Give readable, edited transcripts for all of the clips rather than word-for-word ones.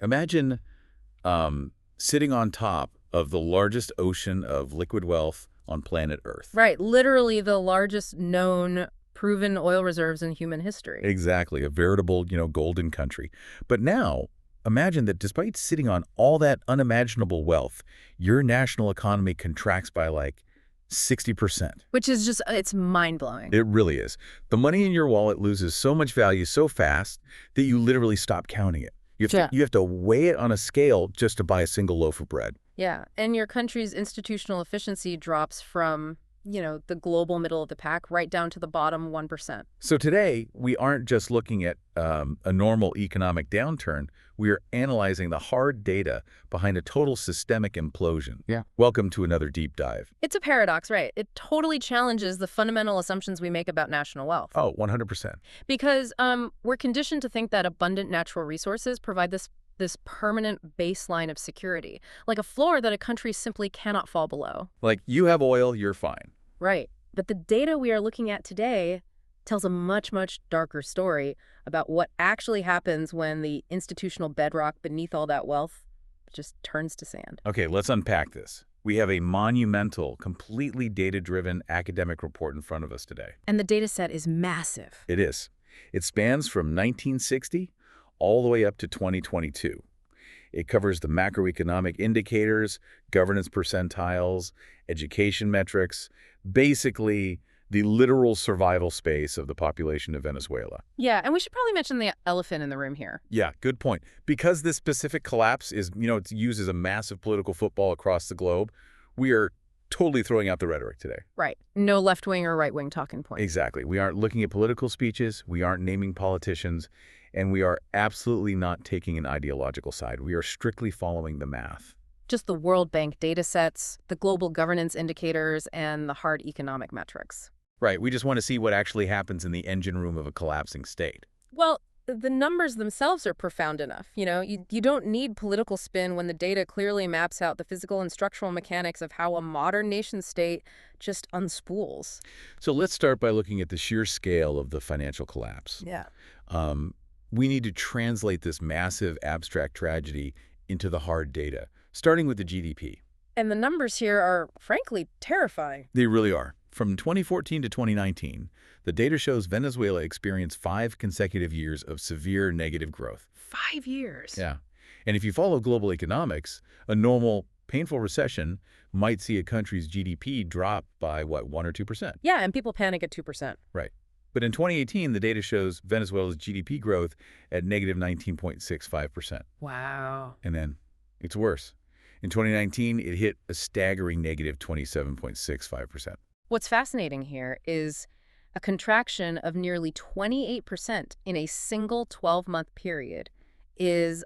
Imagine sitting on top of the largest ocean of liquid wealth on planet Earth. Right, literally the largest known proven oil reserves in human history. Exactly, a veritable, golden country. But now, imagine that despite sitting on all that unimaginable wealth, your national economy contracts by like 60%. Which is just, it's mind-blowing. It really is. The money in your wallet loses so much value so fast that you literally stop counting it. You have to weigh it on a scale just to buy a single loaf of bread. Yeah, and your country's institutional efficiency drops from, the global middle of the pack right down to the bottom 1%. So today, we aren't just looking at a normal economic downturn. We are analyzing the hard data behind a total systemic implosion. Yeah. Welcome to another deep dive. It's a paradox, right? It totally challenges the fundamental assumptions we make about national wealth. Oh, 100%. Because we're conditioned to think that abundant natural resources provide this permanent baseline of security, like a floor that a country simply cannot fall below. Like, you have oil, you're fine. Right. But the data we are looking at today tells a much, much darker story about what actually happens when the institutional bedrock beneath all that wealth just turns to sand. Okay, let's unpack this. We have a monumental, completely data-driven academic report in front of us today. And the data set is massive. It is. It spans from 1960 all the way up to 2022. It covers the macroeconomic indicators, governance percentiles, education metrics, basically the literal survival space of the population of Venezuela. Yeah, and we should probably mention the elephant in the room here. Yeah, good point. Because this specific collapse is, it's used as a massive political football across the globe, we are totally throwing out the rhetoric today. Right. No left-wing or right-wing talking points. Exactly. We aren't looking at political speeches. We aren't naming politicians. And we are absolutely not taking an ideological side. We are strictly following the math. Just the World Bank data sets, the global governance indicators, and the hard economic metrics. Right. We just want to see what actually happens in the engine room of a collapsing state. Well, the numbers themselves are profound enough. You don't need political spin when the data clearly maps out the physical and structural mechanics of how a modern nation state just unspools. So let's start by looking at the sheer scale of the financial collapse. Yeah. We need to translate this massive abstract tragedy into the hard data, starting with the GDP. And the numbers here are, frankly, terrifying. They really are. From 2014 to 2019, the data shows Venezuela experienced 5 consecutive years of severe negative growth. 5 years? Yeah. And if you follow global economics, a normal, painful recession might see a country's GDP drop by, 1 or 2%? Yeah, and people panic at 2%. Right. But in 2018, the data shows Venezuela's GDP growth at negative 19.65%. Wow. And then it's worse. In 2019, it hit a staggering negative 27.65%. What's fascinating here is a contraction of nearly 28% in a single 12-month period is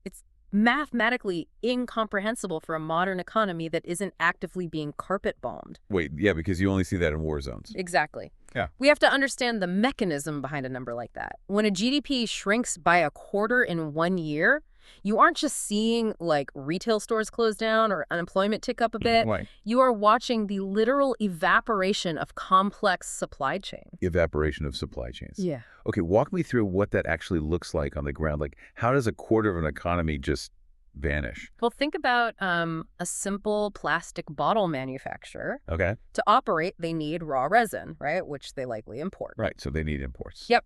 it's mathematically incomprehensible for a modern economy that isn't actively being carpet bombed. Wait, yeah, because you only see that in war zones. Exactly. Yeah. We have to understand the mechanism behind a number like that. When a GDP shrinks by a quarter in 1 year, you aren't just seeing like retail stores close down or unemployment tick up a bit. Right. You are watching the literal evaporation of complex supply chains. Evaporation of supply chains. Yeah. Okay, walk me through what that actually looks like on the ground. Like, how does a quarter of an economy just vanish? Well, think about a simple plastic bottle manufacturer. Okay. To operate, they need raw resin, right, which they likely import. Right, so they need imports. Yep.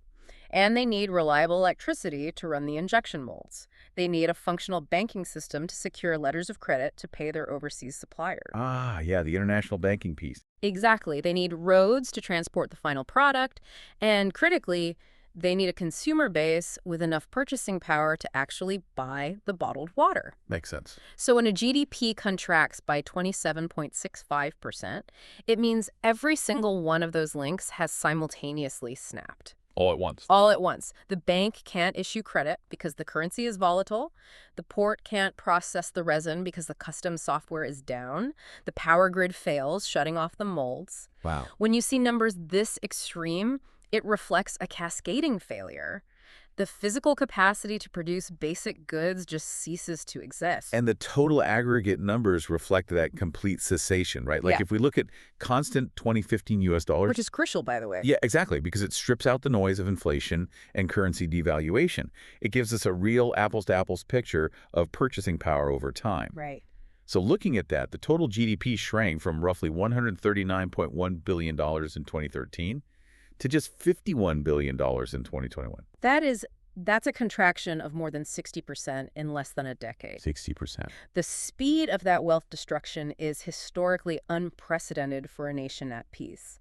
And they need reliable electricity to run the injection molds. They need a functional banking system to secure letters of credit to pay their overseas suppliers. Ah, yeah, the international banking piece. Exactly. They need roads to transport the final product. And critically, they need a consumer base with enough purchasing power to actually buy the bottled water. Makes sense. So when a GDP contracts by 27.65%, it means every single one of those links has simultaneously snapped. All at once. All at once. The bank can't issue credit because the currency is volatile. The port can't process the resin because the customs software is down. The power grid fails, shutting off the molds. Wow. When you see numbers this extreme, it reflects a cascading failure. The physical capacity to produce basic goods just ceases to exist. And the total aggregate numbers reflect that complete cessation, right? Like Yeah. if we look at constant 2015 US dollars. Which is crucial, by the way. Yeah, exactly, because it strips out the noise of inflation and currency devaluation. It gives us a real apples-to-apples picture of purchasing power over time. Right. So looking at that, the total GDP shrank from roughly $139.1 billion in 2013 to just $51 billion in 2021. That's a contraction of more than 60% in less than a decade. 60%. The speed of that wealth destruction is historically unprecedented for a nation at peace.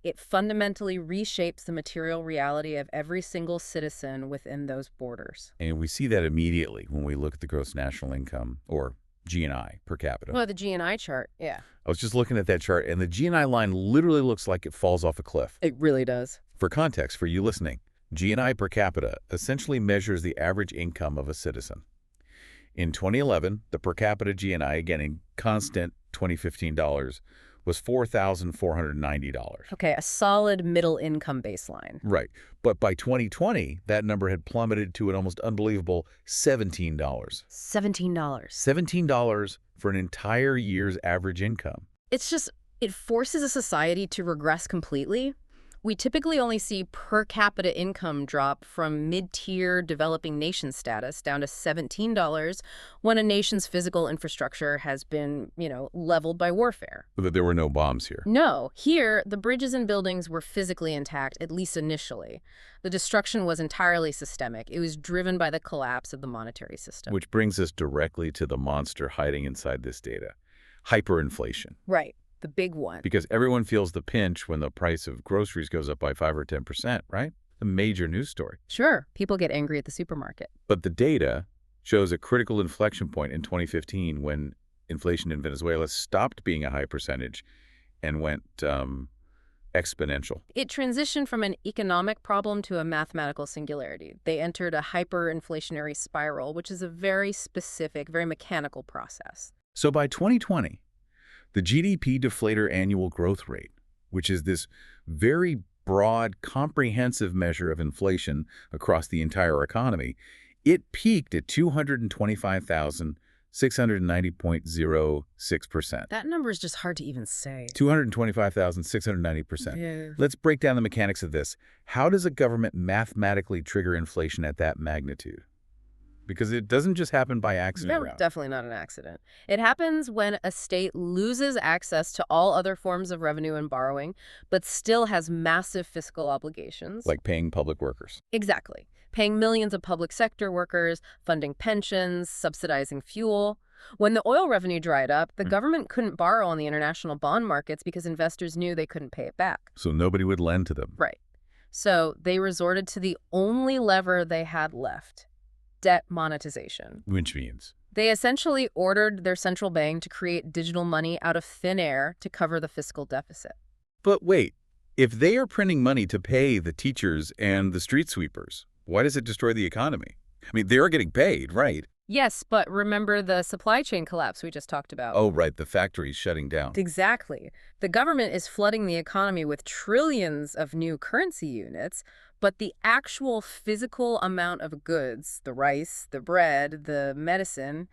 It fundamentally reshapes the material reality of every single citizen within those borders. And we see that immediately when we look at the gross national income, or GNI, per capita. Well, the GNI chart, yeah. I was just looking at that chart, and the GNI line literally looks like it falls off a cliff. It really does. For context, for you listening, GNI per capita essentially measures the average income of a citizen. In 2011, the per capita GNI, again in constant 2015 dollars, was $4,490. Okay, a solid middle income baseline. Right. But by 2020, that number had plummeted to an almost unbelievable $17. $17. $17 for an entire year's average income. It forces a society to regress completely. We typically only see per capita income drop from mid-tier developing nation status down to $17 when a nation's physical infrastructure has been, leveled by warfare. But there were no bombs here. No, here, the bridges and buildings were physically intact, at least initially. The destruction was entirely systemic. It was driven by the collapse of the monetary system. Which brings us directly to the monster hiding inside this data, hyperinflation. Right. The big one. Because everyone feels the pinch when the price of groceries goes up by 5 or 10%, right? A major news story. Sure, people get angry at the supermarket. But the data shows a critical inflection point in 2015 when inflation in Venezuela stopped being a high percentage and went exponential. It transitioned from an economic problem to a mathematical singularity. They entered a hyperinflationary spiral, which is a very specific, very mechanical process. So by 2020, the GDP deflator annual growth rate, which is this very broad, comprehensive measure of inflation across the entire economy, it peaked at 225,690.06%. That number is just hard to even say. 225,690%. Yeah. Let's break down the mechanics of this. How does a government mathematically trigger inflation at that magnitude? Because it doesn't just happen by accident. No, definitely not an accident. It happens when a state loses access to all other forms of revenue and borrowing, but still has massive fiscal obligations. Like paying public workers. Exactly. Paying millions of public sector workers, funding pensions, subsidizing fuel. When the oil revenue dried up, the government couldn't borrow on the international bond markets because investors knew they couldn't pay it back. So nobody would lend to them. Right. So they resorted to the only lever they had left. Debt monetization. Which means? They essentially ordered their central bank to create digital money out of thin air to cover the fiscal deficit. But wait, if they are printing money to pay the teachers and the street sweepers, why does it destroy the economy? I mean, they are getting paid, right? Yes, but remember the supply chain collapse we just talked about. Oh, right, the factories shutting down. Exactly. The government is flooding the economy with trillions of new currency units, but the actual physical amount of goods, the rice, the bread, the medicine,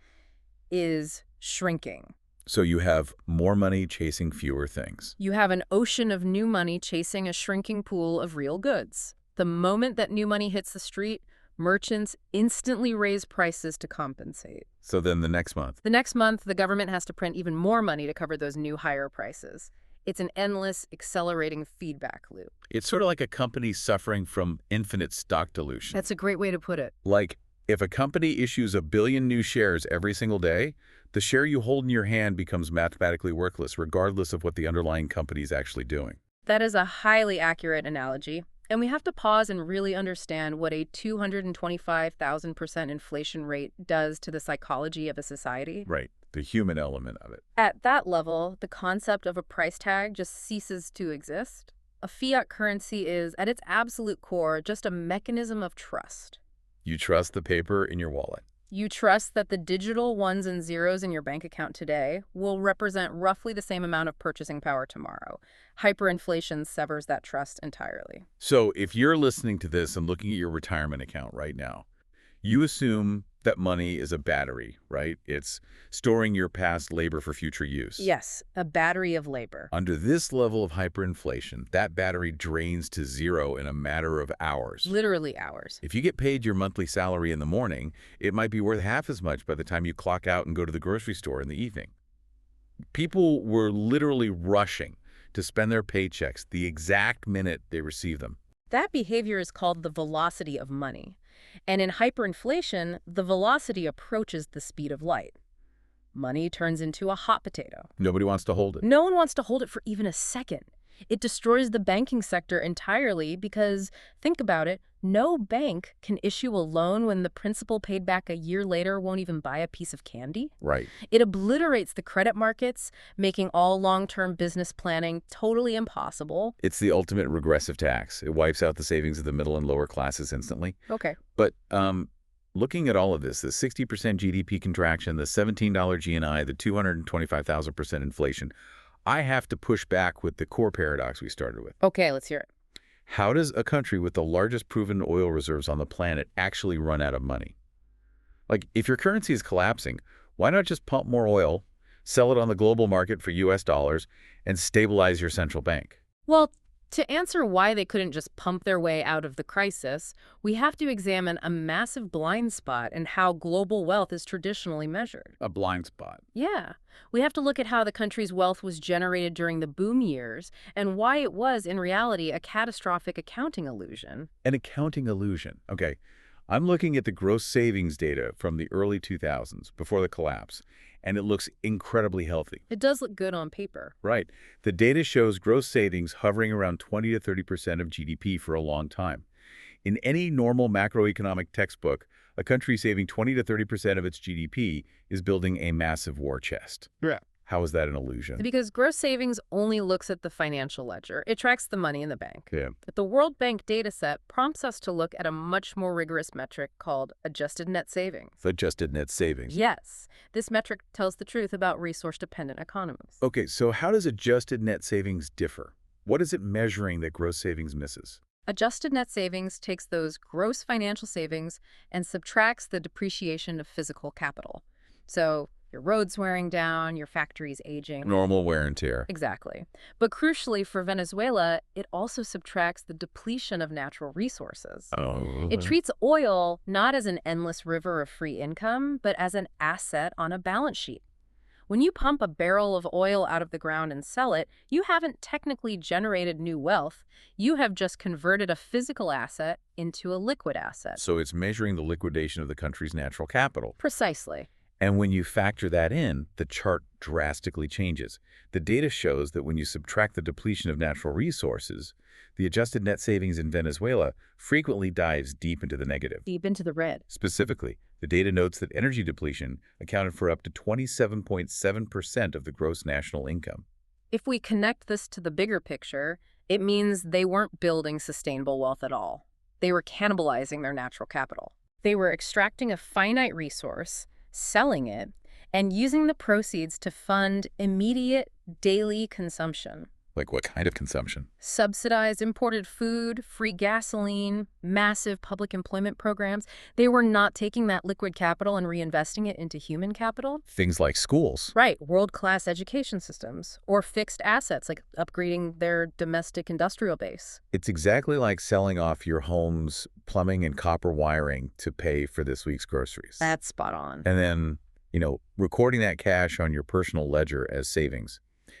is shrinking. So you have more money chasing fewer things. You have an ocean of new money chasing a shrinking pool of real goods. The moment that new money hits the street, merchants instantly raise prices to compensate. So then the next month? The next month, the government has to print even more money to cover those new higher prices. It's an endless, accelerating feedback loop. It's sort of like a company suffering from infinite stock dilution. That's a great way to put it. Like, if a company issues 1 billion new shares every single day, the share you hold in your hand becomes mathematically worthless, regardless of what the underlying company is actually doing. That is a highly accurate analogy. And we have to pause and really understand what a 225,000% inflation rate does to the psychology of a society. Right, the human element of it. At that level, the concept of a price tag just ceases to exist. A fiat currency is, at its absolute core, just a mechanism of trust. You trust the paper in your wallet. You trust that the digital ones and zeros in your bank account today will represent roughly the same amount of purchasing power tomorrow. Hyperinflation severs that trust entirely. So if you're listening to this and looking at your retirement account right now, you assume that money is a battery, right? It's storing your past labor for future use. Yes, a battery of labor. Under this level of hyperinflation, that battery drains to zero in a matter of hours. Literally hours. If you get paid your monthly salary in the morning, it might be worth half as much by the time you clock out and go to the grocery store in the evening. People were literally rushing to spend their paychecks the exact minute they receive them. That behavior is called the velocity of money. And in hyperinflation, the velocity approaches the speed of light. Money turns into a hot potato. Nobody wants to hold it. No one wants to hold it for even a second. It destroys the banking sector entirely because, think about it, no bank can issue a loan when the principal paid back a year later won't even buy a piece of candy. Right. It obliterates the credit markets, making all long-term business planning totally impossible. It's the ultimate regressive tax. It wipes out the savings of the middle and lower classes instantly. Okay. But looking at all of this, the 60% GDP contraction, the $17 GNI, the 225,000% inflation, I have to push back with the core paradox we started with. Okay, let's hear it. How does a country with the largest proven oil reserves on the planet actually run out of money? Like, if your currency is collapsing, why not just pump more oil, sell it on the global market for US dollars, and stabilize your central bank? Well, to answer why they couldn't just pump their way out of the crisis, we have to examine a massive blind spot in how global wealth is traditionally measured. A blind spot. Yeah. We have to look at how the country's wealth was generated during the boom years and why it was, in reality, a catastrophic accounting illusion. An accounting illusion. Okay, I'm looking at the gross savings data from the early 2000s, before the collapse, and it looks incredibly healthy. It does look good on paper. Right. The data shows gross savings hovering around 20 to 30% of GDP for a long time. In any normal macroeconomic textbook, a country saving 20 to 30% of its GDP is building a massive war chest. Yeah. How is that an illusion? Because gross savings only looks at the financial ledger. It tracks the money in the bank. Yeah. But the World Bank data set prompts us to look at a much more rigorous metric called adjusted net savings. Adjusted net savings. Yes. This metric tells the truth about resource-dependent economies. Okay, so how does adjusted net savings differ? What is it measuring that gross savings misses? Adjusted net savings takes those gross financial savings and subtracts the depreciation of physical capital. So your roads wearing down, your factories aging. Normal wear and tear. Exactly. But crucially for Venezuela, it also subtracts the depletion of natural resources. Oh. It treats oil not as an endless river of free income, but as an asset on a balance sheet. When you pump a barrel of oil out of the ground and sell it, you haven't technically generated new wealth. You have just converted a physical asset into a liquid asset. So it's measuring the liquidation of the country's natural capital. Precisely. And when you factor that in, the chart drastically changes. The data shows that when you subtract the depletion of natural resources, the adjusted net savings in Venezuela frequently dives deep into the negative. Deep into the red. Specifically, the data notes that energy depletion accounted for up to 27.7% of the gross national income. If we connect this to the bigger picture, it means they weren't building sustainable wealth at all. They were cannibalizing their natural capital. They were extracting a finite resource, selling it, and using the proceeds to fund immediate daily consumption. Like what kind of consumption? Subsidized imported food, free gasoline, massive public employment programs. They were not taking that liquid capital and reinvesting it into human capital. Things like schools. Right, world-class education systems, or fixed assets like upgrading their domestic industrial base. It's exactly like selling off your home's plumbing and copper wiring to pay for this week's groceries. That's spot on. And then, recording that cash on your personal ledger as savings.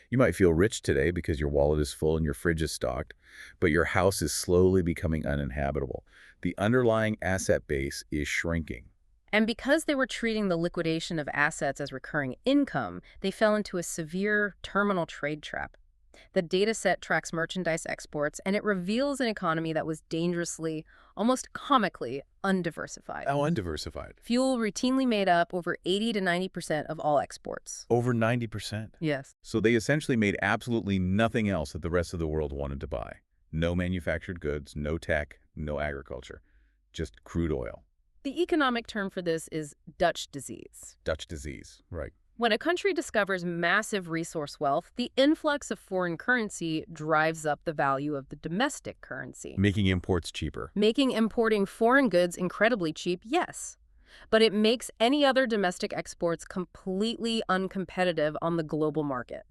You might feel rich today because your wallet is full and your fridge is stocked, but your house is slowly becoming uninhabitable. The underlying asset base is shrinking. And because they were treating the liquidation of assets as recurring income, they fell into a severe terminal trade trap. The data set tracks merchandise exports, and it reveals an economy that was dangerously, almost comically, undiversified. How undiversified? Fuel routinely made up over 80 to 90% of all exports. Over 90%. Yes. So they essentially made absolutely nothing else that the rest of the world wanted to buy. No manufactured goods, no tech, no agriculture. Just crude oil. The economic term for this is Dutch disease. Dutch disease, right. When a country discovers massive resource wealth, the influx of foreign currency drives up the value of the domestic currency. Making imports cheaper. Making importing foreign goods incredibly cheap, yes. But it makes any other domestic exports completely uncompetitive on the global market.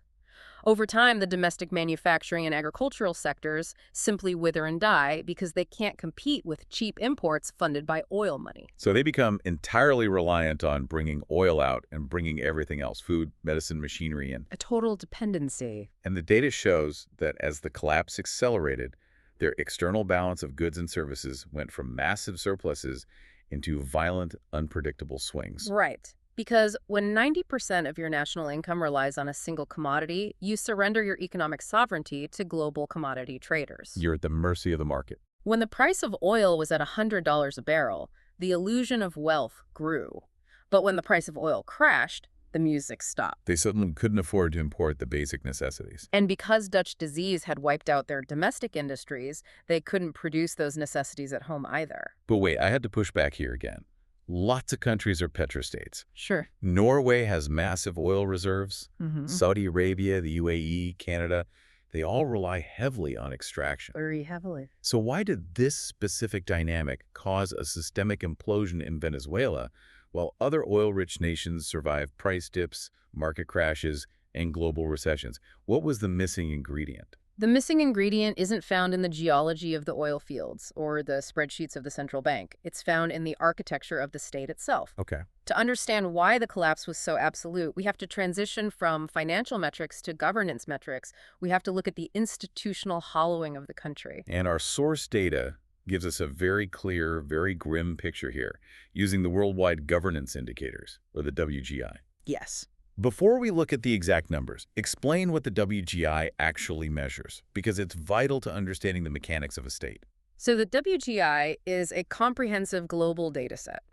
Over time, the domestic manufacturing and agricultural sectors simply wither and die because they can't compete with cheap imports funded by oil money. So they become entirely reliant on bringing oil out and bringing everything else, food, medicine, machinery in. A total dependency. And the data shows that as the collapse accelerated, their external balance of goods and services went from massive surpluses into violent, unpredictable swings. Right. Because when 90% of your national income relies on a single commodity, you surrender your economic sovereignty to global commodity traders. You're at the mercy of the market. When the price of oil was at $100 a barrel, the illusion of wealth grew. But when the price of oil crashed, the music stopped. They suddenly couldn't afford to import the basic necessities. And because Dutch disease had wiped out their domestic industries, they couldn't produce those necessities at home either. But wait, I had to push back here again. Lots of countries are petrostates. Sure. Norway has massive oil reserves. Mm-hmm. Saudi Arabia, the UAE, Canada, they all rely heavily on extraction. Very heavily. So why did this specific dynamic cause a systemic implosion in Venezuela, while other oil-rich nations survive price dips, market crashes, and global recessions? What was the missing ingredient? The missing ingredient isn't found in the geology of the oil fields or the spreadsheets of the central bank. It's found in the architecture of the state itself. Okay. To understand why the collapse was so absolute, we have to transition from financial metrics to governance metrics. We have to look at the institutional hollowing of the country. And our source data gives us a very clear, very grim picture here, using the Worldwide Governance Indicators, or the WGI. Yes. Before we look at the exact numbers, explain what the WGI actually measures, because it's vital to understanding the mechanics of a state. So the WGI is a comprehensive global data set.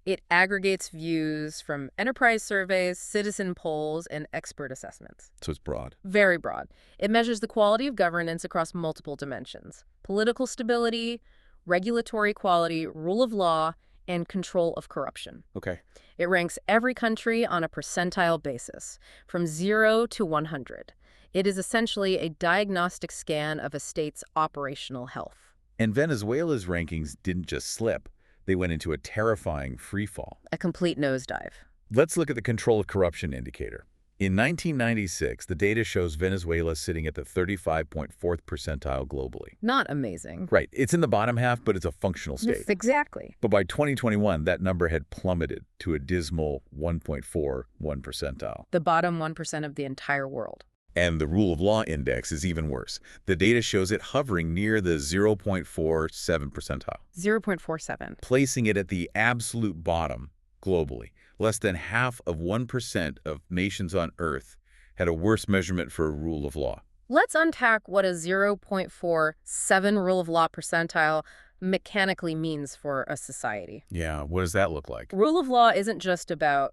It aggregates views from enterprise surveys, citizen polls, and expert assessments. So it's broad. Very broad. It measures the quality of governance across multiple dimensions: political stability, regulatory quality, rule of law, and control of corruption. Okay. It ranks every country on a percentile basis, from 0 to 100. It is essentially a diagnostic scan of a state's operational health. And Venezuela's rankings didn't just slip. They went into a terrifying freefall. A complete nosedive. Let's look at the control of corruption indicator. In 1996, the data shows Venezuela sitting at the 35.4th percentile globally. Not amazing. Right. It's in the bottom half, but it's a functional state. Exactly. But by 2021, that number had plummeted to a dismal 1.41 percentile. The bottom 1% of the entire world. And the rule of law index is even worse. The data shows it hovering near the 0.47 percentile. 0.47. Placing it at the absolute bottom globally. Less than half of 1% of nations on Earth had a worse measurement for a rule of law. Let's unpack what a 0.47 rule of law percentile mechanically means for a society. Yeah, what does that look like? Rule of law isn't just about,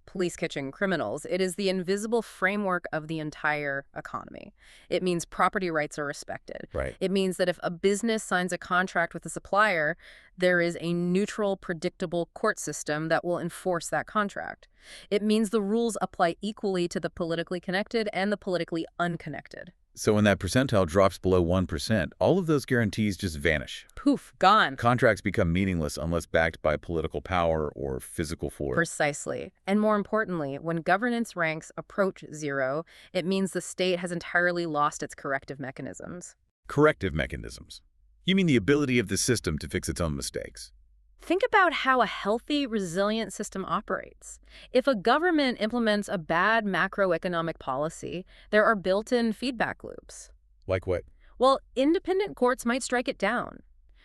police catching criminals. It is the invisible framework of the entire economy. It means property rights are respected. Right. It means that if a business signs a contract with a supplier, there is a neutral, predictable court system that will enforce that contract. It means the rules apply equally to the politically connected and the politically unconnected. So when that percentile drops below 1%, all of those guarantees just vanish. Poof, gone. Contracts become meaningless unless backed by political power or physical force. Precisely. And more importantly, when governance ranks approach 0, it means the state has entirely lost its corrective mechanisms. Corrective mechanisms. You mean the ability of the system to fix its own mistakes? Think about how a healthy, resilient system operates. If a government implements a bad macroeconomic policy, there are built-in feedback loops. Like what? Well, independent courts might strike it down.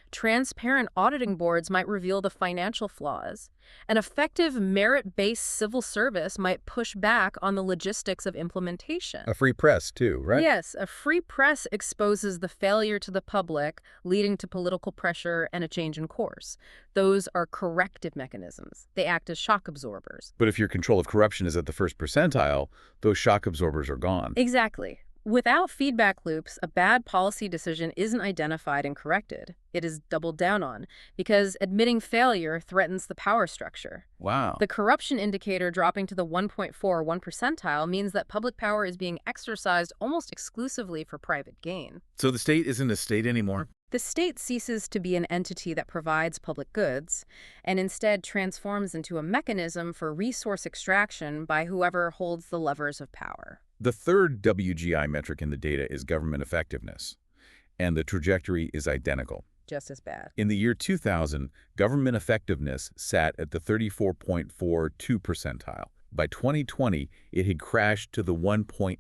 Transparent auditing boards might reveal the financial flaws. An effective merit-based civil service might push back on the logistics of implementation. A free press, too, right? Yes, a free press exposes the failure to the public, leading to political pressure and a change in course. Those are corrective mechanisms. They act as shock absorbers. But if your control of corruption is at the first percentile, those shock absorbers are gone. Exactly. Without feedback loops, a bad policy decision isn't identified and corrected. it is doubled down on, because admitting failure threatens the power structure. Wow. The corruption indicator dropping to the 1.41 percentile means that public power is being exercised almost exclusively for private gain. So the state isn't a state anymore? The state ceases to be an entity that provides public goods and instead transforms into a mechanism for resource extraction by whoever holds the levers of power. The third WGI metric in the data is government effectiveness, and the trajectory is identical. Just as bad. In the year 2000, government effectiveness sat at the 34.42 percentile. By 2020, it had crashed to the 1.9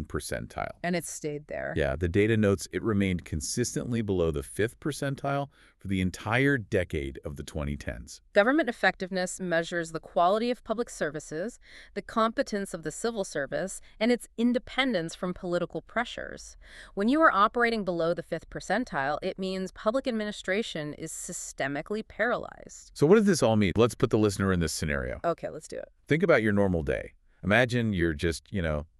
percentile. And it's stayed there. Yeah, the data notes it remained consistently below the 5th percentile for the entire decade of the 2010s. Government effectiveness measures the quality of public services, the competence of the civil service, and its independence from political pressures. When you are operating below the 5th percentile, it means public administration is systemically paralyzed. So what does this all mean? Let's put the listener in this scenario. Okay, let's do it. Think about your normal day. Imagine you're just,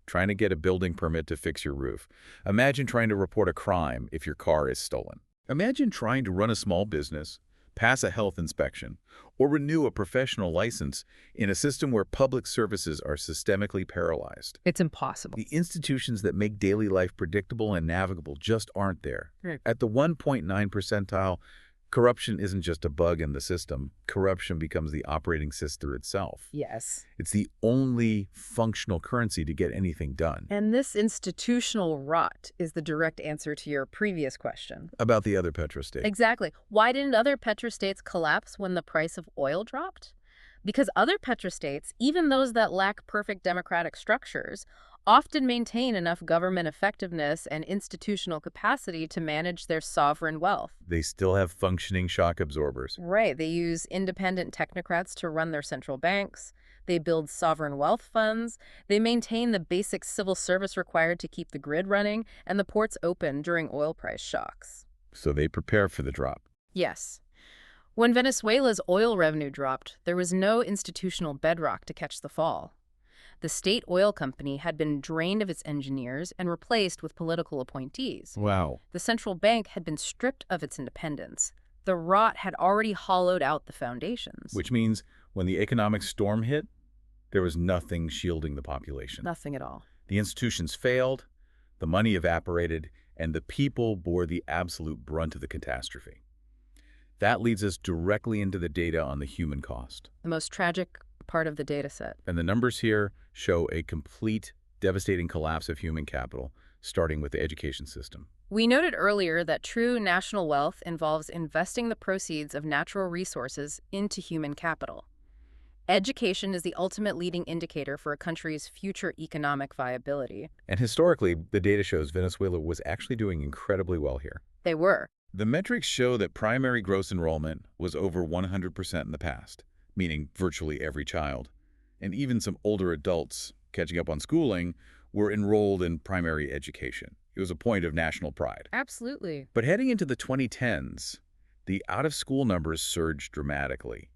trying to get a building permit to fix your roof. Imagine trying to report a crime if your car is stolen. Imagine trying to run a small business, pass a health inspection, or renew a professional license in a system where public services are systemically paralyzed. It's impossible. The institutions that make daily life predictable and navigable just aren't there. Right. At the 1.9 percentile, corruption isn't just a bug in the system. Corruption becomes the operating system itself. Yes. It's the only functional currency to get anything done. And this institutional rot is the direct answer to your previous question. About the other petrostates. Exactly. Why didn't other petrostates collapse when the price of oil dropped? Because other petrostates, even those that lack perfect democratic structures, often maintain enough government effectiveness and institutional capacity to manage their sovereign wealth. They still have functioning shock absorbers. Right. They use independent technocrats to run their central banks. They build sovereign wealth funds. They maintain the basic civil service required to keep the grid running and the ports open during oil price shocks. So they prepare for the drop. Yes. When Venezuela's oil revenue dropped, there was no institutional bedrock to catch the fall. The state oil company had been drained of its engineers and replaced with political appointees. Wow. The central bank had been stripped of its independence. The rot had already hollowed out the foundations. Which means when the economic storm hit, there was nothing shielding the population. Nothing at all. The institutions failed, the money evaporated, and the people bore the absolute brunt of the catastrophe. That leads us directly into the data on the human cost. The most tragic part of the data set. And the numbers here show a complete, devastating collapse of human capital, starting with the education system. We noted earlier that true national wealth involves investing the proceeds of natural resources into human capital. Education is the ultimate leading indicator for a country's future economic viability. And historically, the data shows Venezuela was actually doing incredibly well here. They were. The metrics show that primary gross enrollment was over 100% in the past, meaning virtually every child. And even some older adults, catching up on schooling, were enrolled in primary education. It was a point of national pride. Absolutely. But heading into the 2010s, the out-of-school numbers surged dramatically.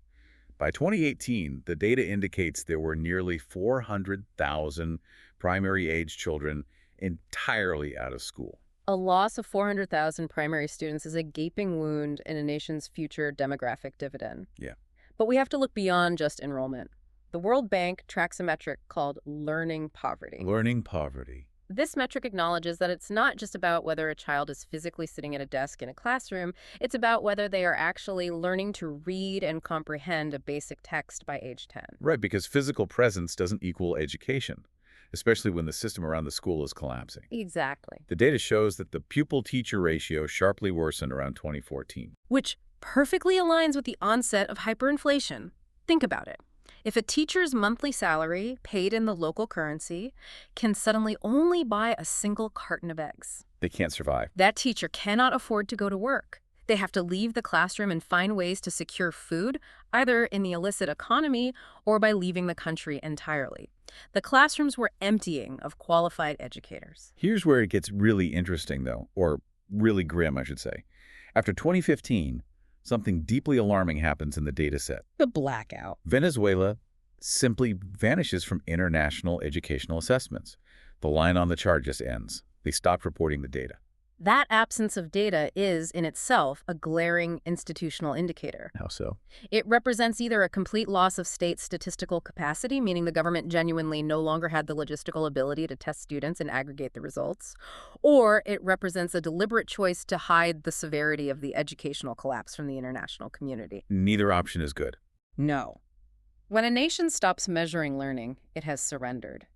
By 2018, the data indicates there were nearly 400,000 primary-age children entirely out of school. A loss of 400,000 primary students is a gaping wound in a nation's future demographic dividend. Yeah. But we have to look beyond just enrollment. The World Bank tracks a metric called learning poverty. Learning poverty. This metric acknowledges that it's not just about whether a child is physically sitting at a desk in a classroom, it's about whether they are actually learning to read and comprehend a basic text by age 10. Right, because physical presence doesn't equal education, especially when the system around the school is collapsing. Exactly. The data shows that the pupil-teacher ratio sharply worsened around 2014. Which perfectly aligns with the onset of hyperinflation. Think about it. If a teacher's monthly salary, paid in the local currency, can suddenly only buy a single carton of eggs, They can't survive. that teacher cannot afford to go to work. They have to leave the classroom and find ways to secure food, either in the illicit economy or by leaving the country entirely. The classrooms were emptying of qualified educators. Here's where it gets really interesting, though, or really grim, I should say. After 2015, something deeply alarming happens in the data set. The blackout. Venezuela simply vanishes from international educational assessments. The line on the chart just ends. They stopped reporting the data. That absence of data is, in itself, a glaring institutional indicator. How so? It represents either a complete loss of state statistical capacity, meaning the government genuinely no longer had the logistical ability to test students and aggregate the results, or it represents a deliberate choice to hide the severity of the educational collapse from the international community. Neither option is good. No. When a nation stops measuring learning, it has surrendered.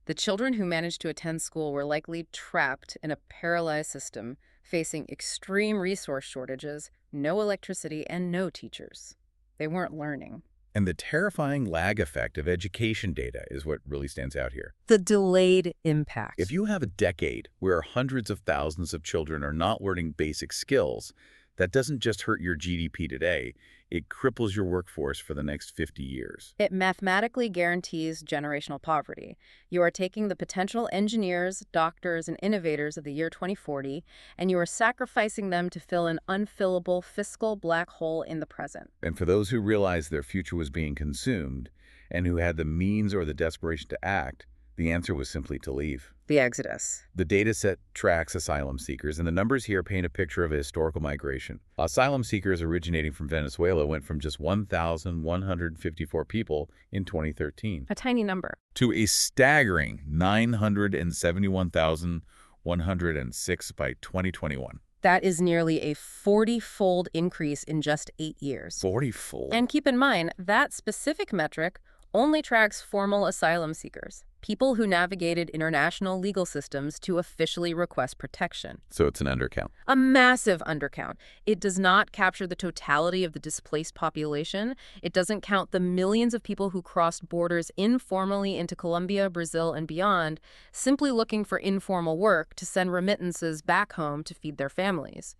The children who managed to attend school were likely trapped in a paralyzed system, facing extreme resource shortages, no electricity, and no teachers. They weren't learning. And the terrifying lag effect of education data is what really stands out here. The delayed impact. If you have a decade where hundreds of thousands of children are not learning basic skills, that doesn't just hurt your GDP today, it cripples your workforce for the next 50 years. It mathematically guarantees generational poverty. You are taking the potential engineers, doctors, and innovators of the year 2040, and you are sacrificing them to fill an unfillable fiscal black hole in the present. And for those who realized their future was being consumed and who had the means or the desperation to act, the answer was simply to leave. The exodus. The dataset tracks asylum seekers, and the numbers here paint a picture of a historical migration. Asylum seekers originating from Venezuela went from just 1,154 people in 2013 A tiny number. to a staggering 971,106 by 2021. That is nearly a 40-fold increase in just 8 years. 40-fold. And keep in mind, that specific metric only tracks formal asylum seekers, people who navigated international legal systems to officially request protection. So it's an undercount. A massive undercount. It does not capture the totality of the displaced population. It doesn't count the millions of people who crossed borders informally into Colombia, Brazil, and beyond, simply looking for informal work to send remittances back home to feed their families.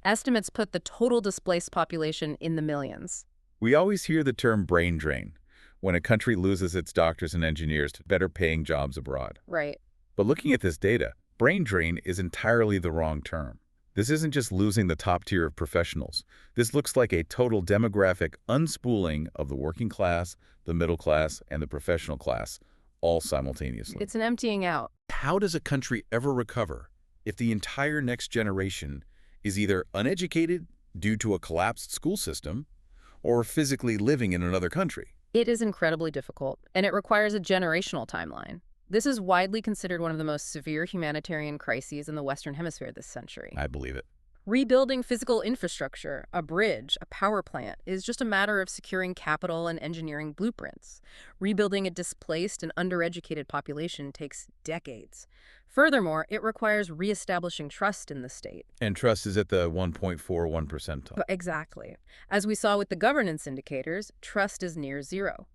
Estimates put the total displaced population in the millions. We always hear the term brain drain when a country loses its doctors and engineers to better-paying jobs abroad. Right. But looking at this data, brain drain is entirely the wrong term. This isn't just losing the top tier of professionals. This looks like a total demographic unspooling of the working class, the middle class, and the professional class, all simultaneously. It's an emptying out. How does a country ever recover if the entire next generation is either uneducated due to a collapsed school system or physically living in another country? It is incredibly difficult, and it requires a generational timeline. This is widely considered one of the most severe humanitarian crises in the Western Hemisphere this century. I believe it. Rebuilding physical infrastructure, a bridge, a power plant, is just a matter of securing capital and engineering blueprints. Rebuilding a displaced and undereducated population takes decades. Furthermore, it requires reestablishing trust in the state. And trust is at the 1.41 percentile. Exactly. As we saw with the governance indicators, trust is near zero.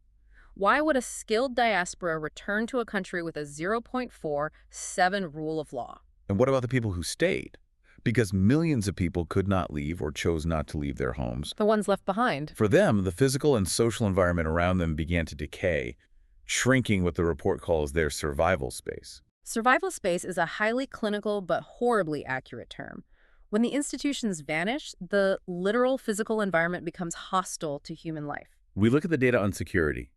Why would a skilled diaspora return to a country with a 0.47 rule of law? And what about the people who stayed? Because millions of people could not leave or chose not to leave their homes. The ones left behind. For them, the physical and social environment around them began to decay, shrinking what the report calls their survival space. Survival space is a highly clinical but horribly accurate term. When the institutions vanish, the literal physical environment becomes hostile to human life. We look at the data on security.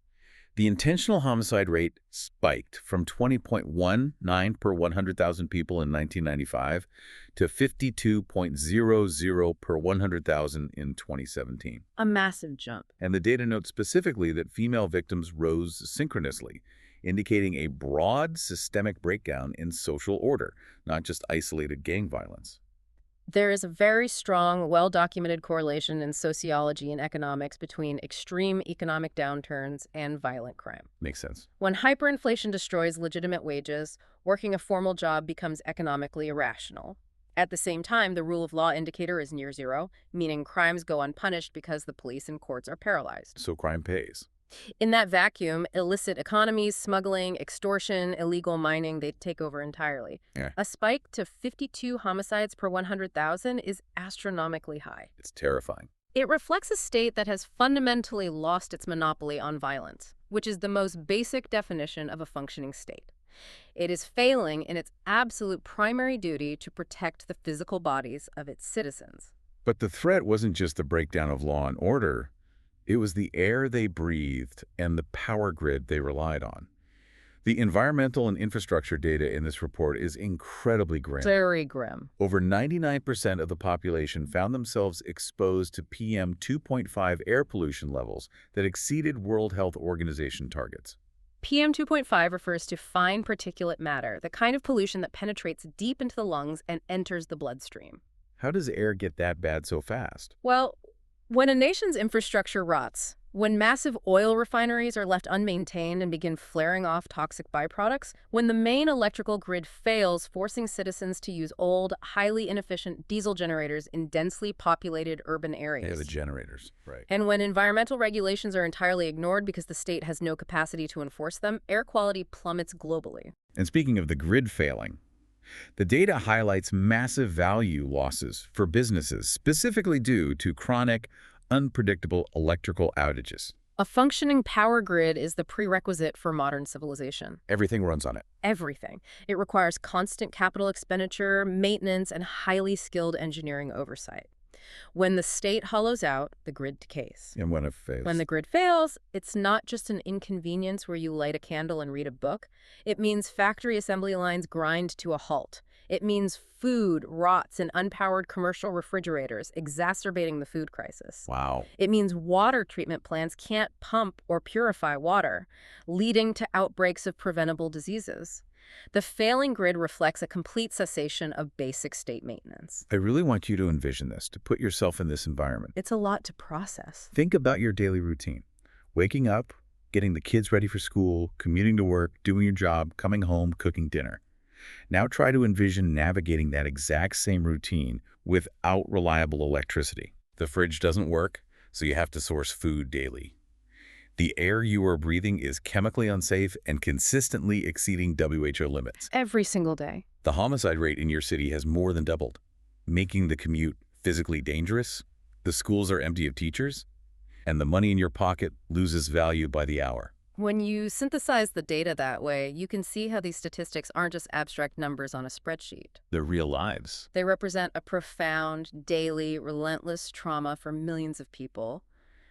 The intentional homicide rate spiked from 20.19 per 100,000 people in 1995 to 52.00 per 100,000 in 2017. A massive jump. And the data notes specifically that female victims rose synchronously, indicating a broad systemic breakdown in social order, not just isolated gang violence. There is a very strong, well-documented correlation in sociology and economics between extreme economic downturns and violent crime. Makes sense. When hyperinflation destroys legitimate wages, working a formal job becomes economically irrational. At the same time, the rule of law indicator is near zero, meaning crimes go unpunished because the police and courts are paralyzed. So crime pays. In that vacuum, illicit economies, smuggling, extortion, illegal mining, they take over entirely. Yeah. A spike to 52 homicides per 100,000 is astronomically high. It's terrifying. It reflects a state that has fundamentally lost its monopoly on violence, which is the most basic definition of a functioning state. It is failing in its absolute primary duty to protect the physical bodies of its citizens. But the threat wasn't just the breakdown of law and order. It was the air they breathed and the power grid they relied on. The environmental and infrastructure data in this report is incredibly grim. Very grim. Over 99% of the population found themselves exposed to PM 2.5 air pollution levels that exceeded World Health Organization targets. PM 2.5 refers to fine particulate matter, the kind of pollution that penetrates deep into the lungs and enters the bloodstream. How does air get that bad so fast? Well, when a nation's infrastructure rots, when massive oil refineries are left unmaintained and begin flaring off toxic byproducts, when the main electrical grid fails, forcing citizens to use old, highly inefficient diesel generators in densely populated urban areas. Yeah, the generators, right. And when environmental regulations are entirely ignored because the state has no capacity to enforce them, air quality plummets globally. And speaking of the grid failing, the data highlights massive value losses for businesses, specifically due to chronic, unpredictable electrical outages. A functioning power grid is the prerequisite for modern civilization. Everything runs on it. Everything. It requires constant capital expenditure, maintenance, and highly skilled engineering oversight. When the state hollows out, the grid decays. And when it fails? When the grid fails, it's not just an inconvenience where you light a candle and read a book. It means factory assembly lines grind to a halt. It means food rots in unpowered commercial refrigerators, exacerbating the food crisis. Wow. It means water treatment plants can't pump or purify water, leading to outbreaks of preventable diseases. The failing grid reflects a complete cessation of basic state maintenance. I really want you to envision this, to put yourself in this environment. It's a lot to process. Think about your daily routine. Waking up, getting the kids ready for school, commuting to work, doing your job, coming home, cooking dinner. Now try to envision navigating that exact same routine without reliable electricity. The fridge doesn't work, so you have to source food daily. The air you are breathing is chemically unsafe and consistently exceeding WHO limits. Every single day. The homicide rate in your city has more than doubled, making the commute physically dangerous. The schools are empty of teachers, and the money in your pocket loses value by the hour. When you synthesize the data that way, you can see how these statistics aren't just abstract numbers on a spreadsheet. They're real lives. They represent a profound, daily, relentless trauma for millions of people.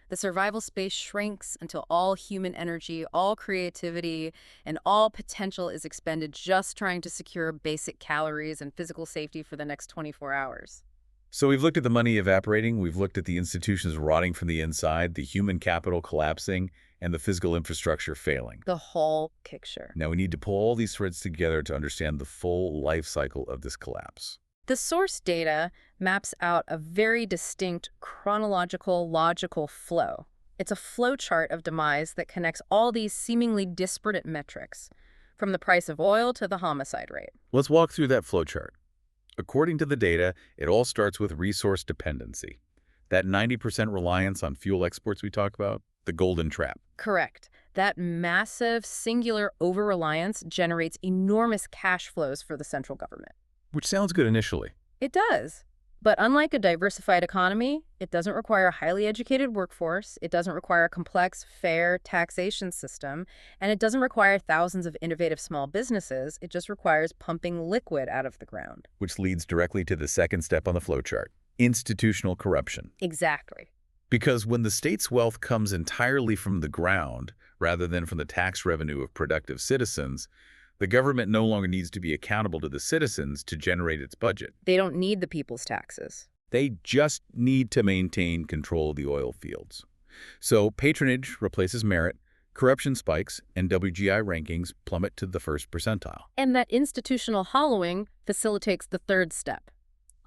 The survival space shrinks until all human energy, all creativity, and all potential is expended just trying to secure basic calories and physical safety for the next 24 hours. So we've looked at the money evaporating, we've looked at the institutions rotting from the inside, the human capital collapsing, and the physical infrastructure failing. The whole picture. Now we need to pull all these threads together to understand the full life cycle of this collapse. The source data maps out a very distinct chronological, logical flow. It's a flow chart of demise that connects all these seemingly disparate metrics, from the price of oil to the homicide rate. Let's walk through that flow chart. According to the data, it all starts with resource dependency. That 90% reliance on fuel exports we talk about, the golden trap. Correct. That massive, singular over-reliance generates enormous cash flows for the central government. Which sounds good initially. It does. But unlike a diversified economy, it doesn't require a highly educated workforce, it doesn't require a complex, fair taxation system, and it doesn't require thousands of innovative small businesses. It just requires pumping liquid out of the ground. Which leads directly to the second step on the flowchart, institutional corruption. Exactly. Because when the state's wealth comes entirely from the ground, rather than from the tax revenue of productive citizens, the government no longer needs to be accountable to the citizens to generate its budget. They don't need the people's taxes. They just need to maintain control of the oil fields. So patronage replaces merit, corruption spikes, and WGI rankings plummet to the first percentile. And that institutional hollowing facilitates the third step,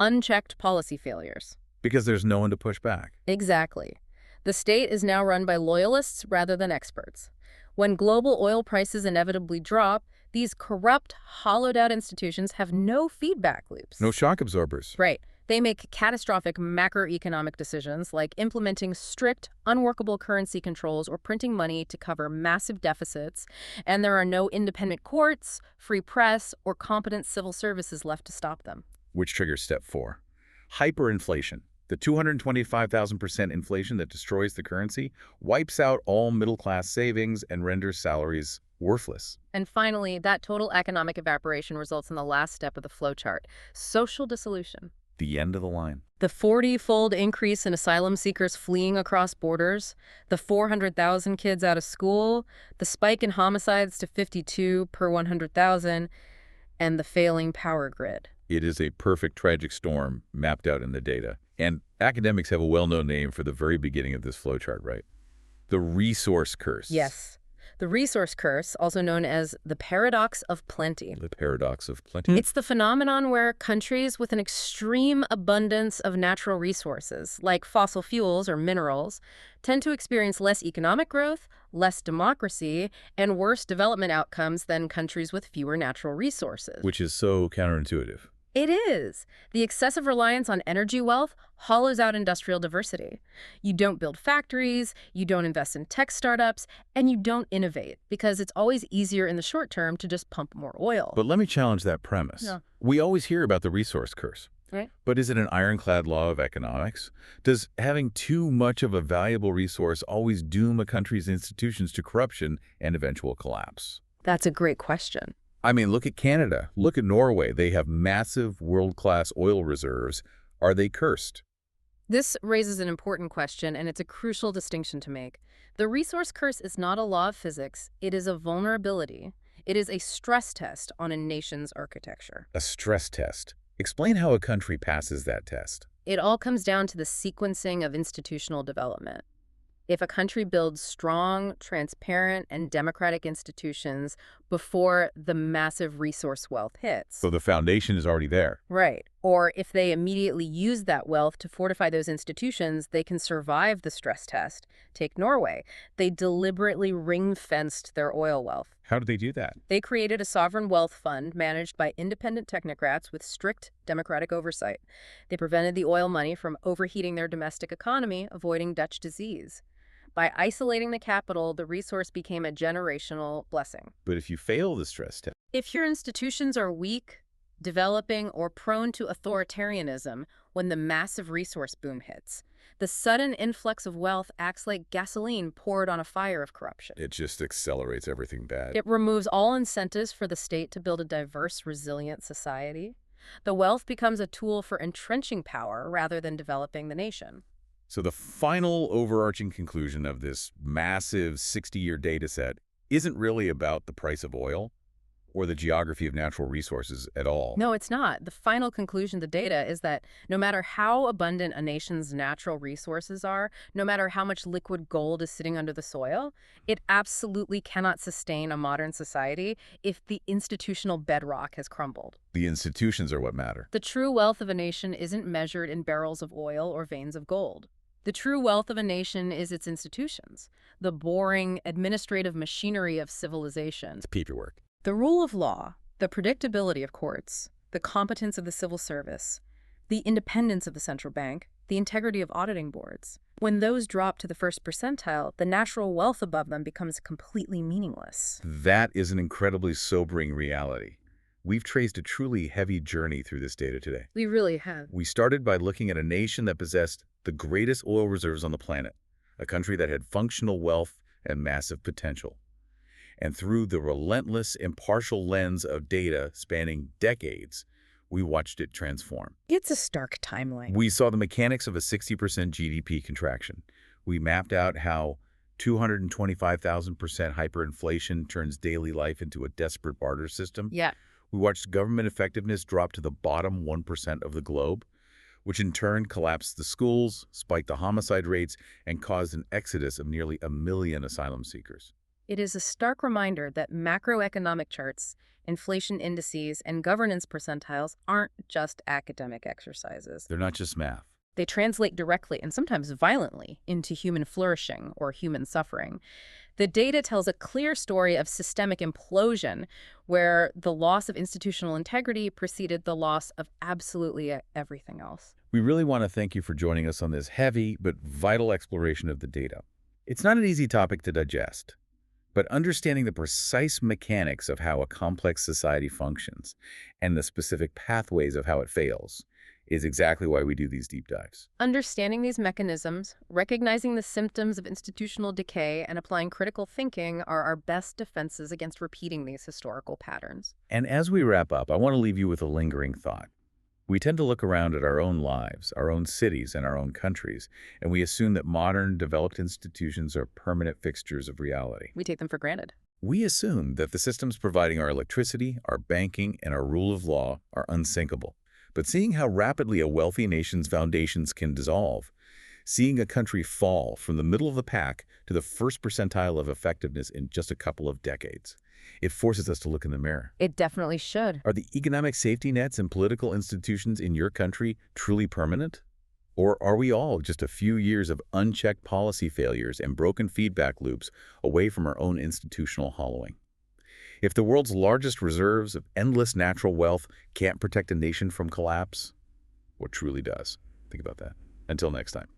unchecked policy failures. Because there's no one to push back. Exactly. The state is now run by loyalists rather than experts. When global oil prices inevitably drop, these corrupt, hollowed-out institutions have no feedback loops. No shock absorbers. Right. They make catastrophic macroeconomic decisions like implementing strict, unworkable currency controls or printing money to cover massive deficits, and there are no independent courts, free press, or competent civil services left to stop them. Which triggers step 4. Hyperinflation. The 225,000% inflation that destroys the currency, wipes out all middle-class savings, and renders salaries worthless. And finally, that total economic evaporation results in the last step of the flowchart, social dissolution. The end of the line. The 40-fold increase in asylum seekers fleeing across borders, the 400,000 kids out of school, the spike in homicides to 52 per 100,000, and the failing power grid. It is a perfect tragic storm mapped out in the data. And academics have a well-known name for the very beginning of this flowchart, right? The resource curse. Yes. The resource curse, also known as the paradox of plenty. The paradox of plenty. It's the phenomenon where countries with an extreme abundance of natural resources, like fossil fuels or minerals, tend to experience less economic growth, less democracy, and worse development outcomes than countries with fewer natural resources. Which is so counterintuitive. It is. The excessive reliance on energy wealth hollows out industrial diversity. You don't build factories, you don't invest in tech startups, and you don't innovate because it's always easier in the short term to just pump more oil. But let me challenge that premise. Yeah. We always hear about the resource curse. Right. But is it an ironclad law of economics? Does having too much of a valuable resource always doom a country's institutions to corruption and eventual collapse? That's a great question. I mean, look at Canada. Look at Norway. They have massive world-class oil reserves. Are they cursed? This raises an important question, and it's a crucial distinction to make. The resource curse is not a law of physics. It is a vulnerability. It is a stress test on a nation's architecture. A stress test. Explain how a country passes that test. It all comes down to the sequencing of institutional development. If a country builds strong, transparent, and democratic institutions before the massive resource wealth hits. So the foundation is already there. Right. Or if they immediately use that wealth to fortify those institutions, they can survive the stress test. Take Norway. They deliberately ring-fenced their oil wealth. How did they do that? They created a sovereign wealth fund managed by independent technocrats with strict democratic oversight. They prevented the oil money from overheating their domestic economy, avoiding Dutch disease. By isolating the capital, the resource became a generational blessing. But if you fail the stress test, If your institutions are weak, developing, or prone to authoritarianism when the massive resource boom hits, the sudden influx of wealth acts like gasoline poured on a fire of corruption. it just accelerates everything bad. It removes all incentives for the state to build a diverse, resilient society. The wealth becomes a tool for entrenching power rather than developing the nation. So the final overarching conclusion of this massive 60-year data set isn't really about the price of oil or the geography of natural resources at all. No, it's not. The final conclusion of the data is that no matter how abundant a nation's natural resources are, no matter how much liquid gold is sitting under the soil, it absolutely cannot sustain a modern society if the institutional bedrock has crumbled. The institutions are what matter. The true wealth of a nation isn't measured in barrels of oil or veins of gold. The true wealth of a nation is its institutions, the boring administrative machinery of civilization. It's paperwork. The rule of law, the predictability of courts, the competence of the civil service, the independence of the central bank, the integrity of auditing boards. When those drop to the first percentile, the natural wealth above them becomes completely meaningless. That is an incredibly sobering reality. We've traced a truly heavy journey through this data today. We really have. We started by looking at a nation that possessed the greatest oil reserves on the planet, a country that had functional wealth and massive potential. And through the relentless, impartial lens of data spanning decades, we watched it transform. It's a stark timeline. We saw the mechanics of a 60% GDP contraction. We mapped out how 225,000% hyperinflation turns daily life into a desperate barter system. Yeah. We watched government effectiveness drop to the bottom 1% of the globe, which in turn collapsed the schools, spiked the homicide rates, and caused an exodus of nearly 1 million asylum seekers. It is a stark reminder that macroeconomic charts, inflation indices, and governance percentiles aren't just academic exercises. They're not just math. They translate directly and sometimes violently into human flourishing or human suffering. The data tells a clear story of systemic implosion where the loss of institutional integrity preceded the loss of absolutely everything else. We really want to thank you for joining us on this heavy but vital exploration of the data. It's not an easy topic to digest, but understanding the precise mechanics of how a complex society functions and the specific pathways of how it fails is exactly why we do these deep dives. Understanding these mechanisms, recognizing the symptoms of institutional decay, and applying critical thinking are our best defenses against repeating these historical patterns. And as we wrap up, I want to leave you with a lingering thought. We tend to look around at our own lives, our own cities, and our own countries, and we assume that modern, developed institutions are permanent fixtures of reality. We take them for granted. We assume that the systems providing our electricity, our banking, and our rule of law are unsinkable. But seeing how rapidly a wealthy nation's foundations can dissolve, seeing a country fall from the middle of the pack to the first percentile of effectiveness in just a couple of decades, it forces us to look in the mirror. It definitely should. Are the economic safety nets and political institutions in your country truly permanent? Or are we all just a few years of unchecked policy failures and broken feedback loops away from our own institutional hollowing? If the world's largest reserves of endless natural wealth can't protect a nation from collapse, what truly does? Think about that. Until next time.